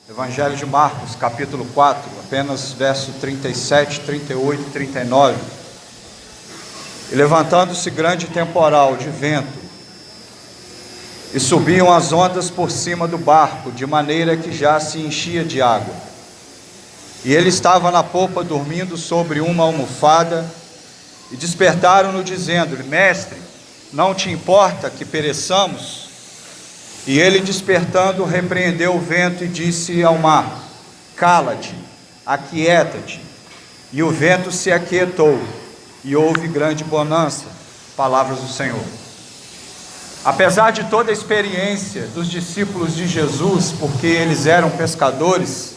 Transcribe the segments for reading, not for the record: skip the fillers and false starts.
Evangelho de Marcos, capítulo 4, apenas verso 37, 38 e 39. E levantando-se grande temporal de vento, e subiam as ondas por cima do barco, de maneira que já se enchia de água. E ele estava na popa, dormindo sobre uma almofada, e despertaram-no, dizendo-lhe: Mestre, não te importa que pereçamos? E ele, despertando, repreendeu o vento e disse ao mar: Cala-te, aquieta-te. E o vento se aquietou, e houve grande bonança. Palavras do Senhor. Apesar de toda a experiência dos discípulos de Jesus, porque eles eram pescadores,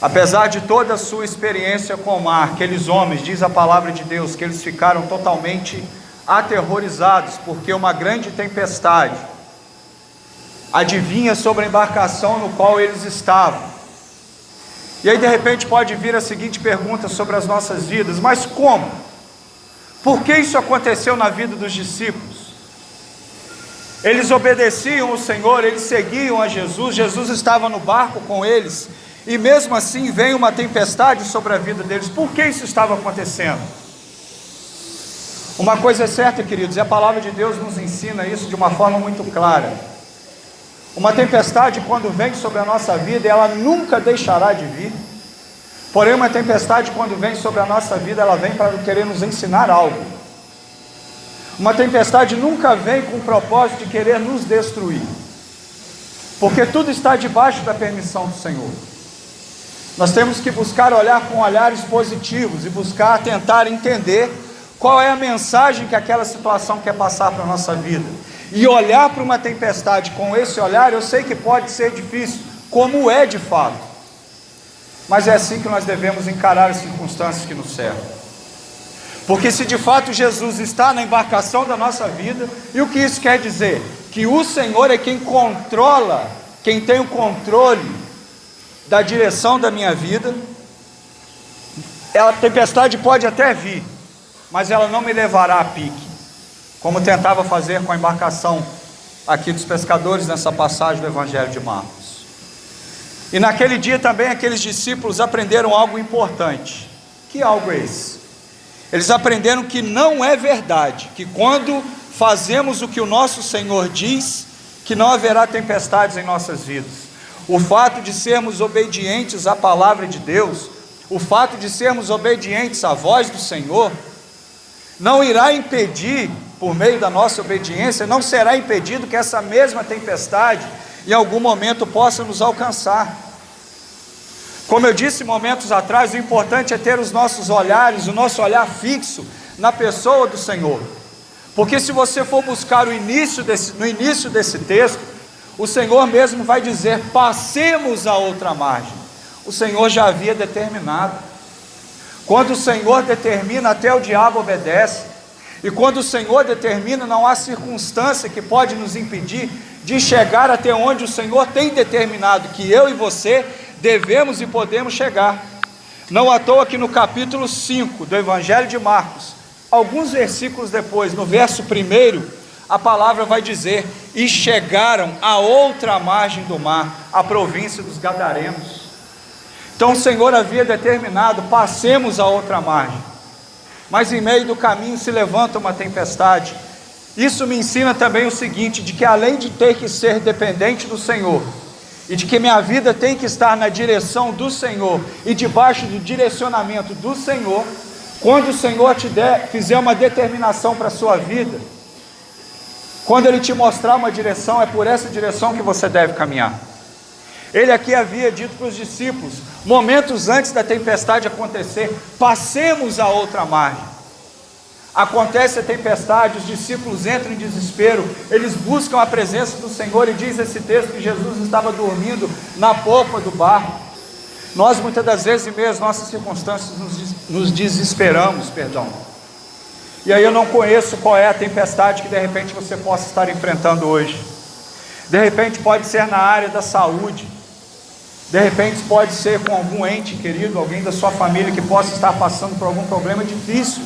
apesar de toda a sua experiência com o mar, aqueles homens, diz a palavra de Deus, que eles ficaram totalmente aterrorizados, porque uma grande tempestade adivinha sobre a embarcação no qual eles estavam. E aí de repente pode vir a seguinte pergunta sobre as nossas vidas: mas como? Por que isso aconteceu na vida dos discípulos? Eles obedeciam ao Senhor, eles seguiam a Jesus, Jesus estava no barco com eles, e mesmo assim veio uma tempestade sobre a vida deles. Por que isso estava acontecendo? Uma coisa é certa, queridos, e a palavra de Deus nos ensina isso de uma forma muito clara. Uma tempestade, quando vem sobre a nossa vida, ela nunca deixará de vir. Porém, uma tempestade, quando vem sobre a nossa vida, ela vem para querer nos ensinar algo. Uma tempestade nunca vem com o propósito de querer nos destruir, porque tudo está debaixo da permissão do Senhor. Nós temos que buscar olhar com olhares positivos e buscar tentar entender qual é a mensagem que aquela situação quer passar para a nossa vida. E olhar para uma tempestade com esse olhar, eu sei que pode ser difícil, como é de fato, mas é assim que nós devemos encarar as circunstâncias que nos cercam. Porque se de fato Jesus está na embarcação da nossa vida, e o que isso quer dizer? Que o Senhor é quem controla, quem tem o controle da direção da minha vida. A tempestade pode até vir, mas ela não me levará a pique, como tentava fazer com a embarcação aqui dos pescadores nessa passagem do Evangelho de Marcos. E naquele dia também aqueles discípulos aprenderam algo importante. Que algo é esse? Eles aprenderam que não é verdade, que quando fazemos o que o nosso Senhor diz, que não haverá tempestades em nossas vidas. O fato de sermos obedientes à palavra de Deus, o fato de sermos obedientes à voz do Senhor, não irá impedir, por meio da nossa obediência, não será impedido que essa mesma tempestade em algum momento possa nos alcançar. Como eu disse momentos atrás, o importante é ter os nossos olhares, o nosso olhar fixo na pessoa do Senhor. Porque se você for buscar no início desse texto, o Senhor mesmo vai dizer: passemos a outra margem. O Senhor já havia determinado. Quando o Senhor determina, até o diabo obedece. E quando o Senhor determina, não há circunstância que pode nos impedir de chegar até onde o Senhor tem determinado que eu e você devemos e podemos chegar. Não à toa que no capítulo 5 do Evangelho de Marcos, alguns versículos depois, no verso 1, a palavra vai dizer: e chegaram à outra margem do mar, a província dos Gadarenos. Então o Senhor havia determinado: passemos a outra margem. Mas em meio do caminho se levanta uma tempestade. Isso me ensina também o seguinte: de que além de ter que ser dependente do Senhor, e de que minha vida tem que estar na direção do Senhor, e debaixo do direcionamento do Senhor, quando o Senhor fizer uma determinação para a sua vida, quando Ele te mostrar uma direção, é por essa direção que você deve caminhar. Ele aqui havia dito para os discípulos, momentos antes da tempestade acontecer: passemos a outra margem. Acontece a tempestade, os discípulos entram em desespero, eles buscam a presença do Senhor, e diz esse texto que Jesus estava dormindo na popa do barco. Nós muitas das vezes, em meio às nossas circunstâncias, nos desesperamos, E aí eu não conheço qual é a tempestade que de repente você possa estar enfrentando hoje. De repente pode ser na área da saúde, de repente pode ser com algum ente querido, alguém da sua família que possa estar passando por algum problema difícil,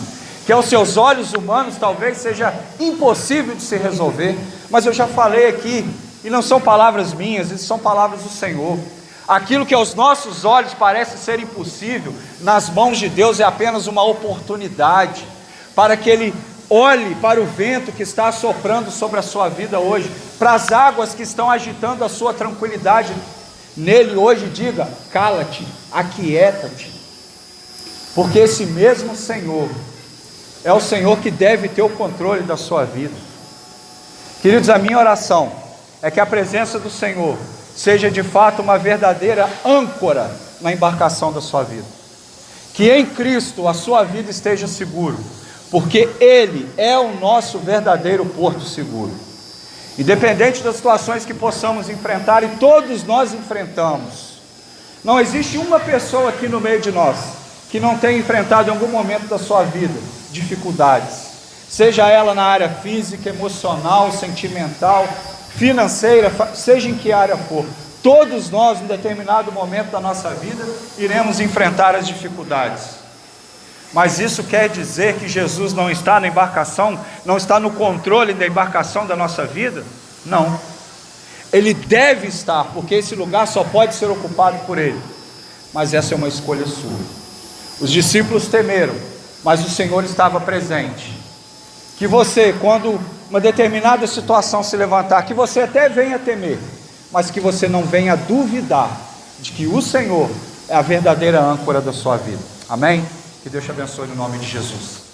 que aos seus olhos humanos talvez seja impossível de se resolver. Mas eu já falei aqui, e não são palavras minhas, isso são palavras do Senhor. Aquilo que aos nossos olhos parece ser impossível, nas mãos de Deus é apenas uma oportunidade para que Ele olhe para o vento que está soprando sobre a sua vida hoje, para as águas que estão agitando a sua tranquilidade nele hoje, diga: cala-te, aquieta-te, porque esse mesmo Senhor é o Senhor que deve ter o controle da sua vida. Queridos, a minha oração é que a presença do Senhor seja de fato uma verdadeira âncora na embarcação da sua vida, que em Cristo a sua vida esteja segura, porque Ele é o nosso verdadeiro porto seguro. Independente das situações que possamos enfrentar, e todos nós enfrentamos, não existe uma pessoa aqui no meio de nós que não tenha enfrentado em algum momento da sua vida dificuldades, seja ela na área física, emocional, sentimental, financeira, seja em que área for. Todos nós, em determinado momento da nossa vida, iremos enfrentar as dificuldades. Mas isso quer dizer que Jesus não está na embarcação, não está no controle da embarcação da nossa vida? Não. Ele deve estar, porque esse lugar só pode ser ocupado por Ele. Mas essa é uma escolha sua. Os discípulos temeram, mas o Senhor estava presente. Que você, quando uma determinada situação se levantar, que você até venha temer, mas que você não venha duvidar de que o Senhor é a verdadeira âncora da sua vida. Amém? Que Deus te abençoe no nome de Jesus.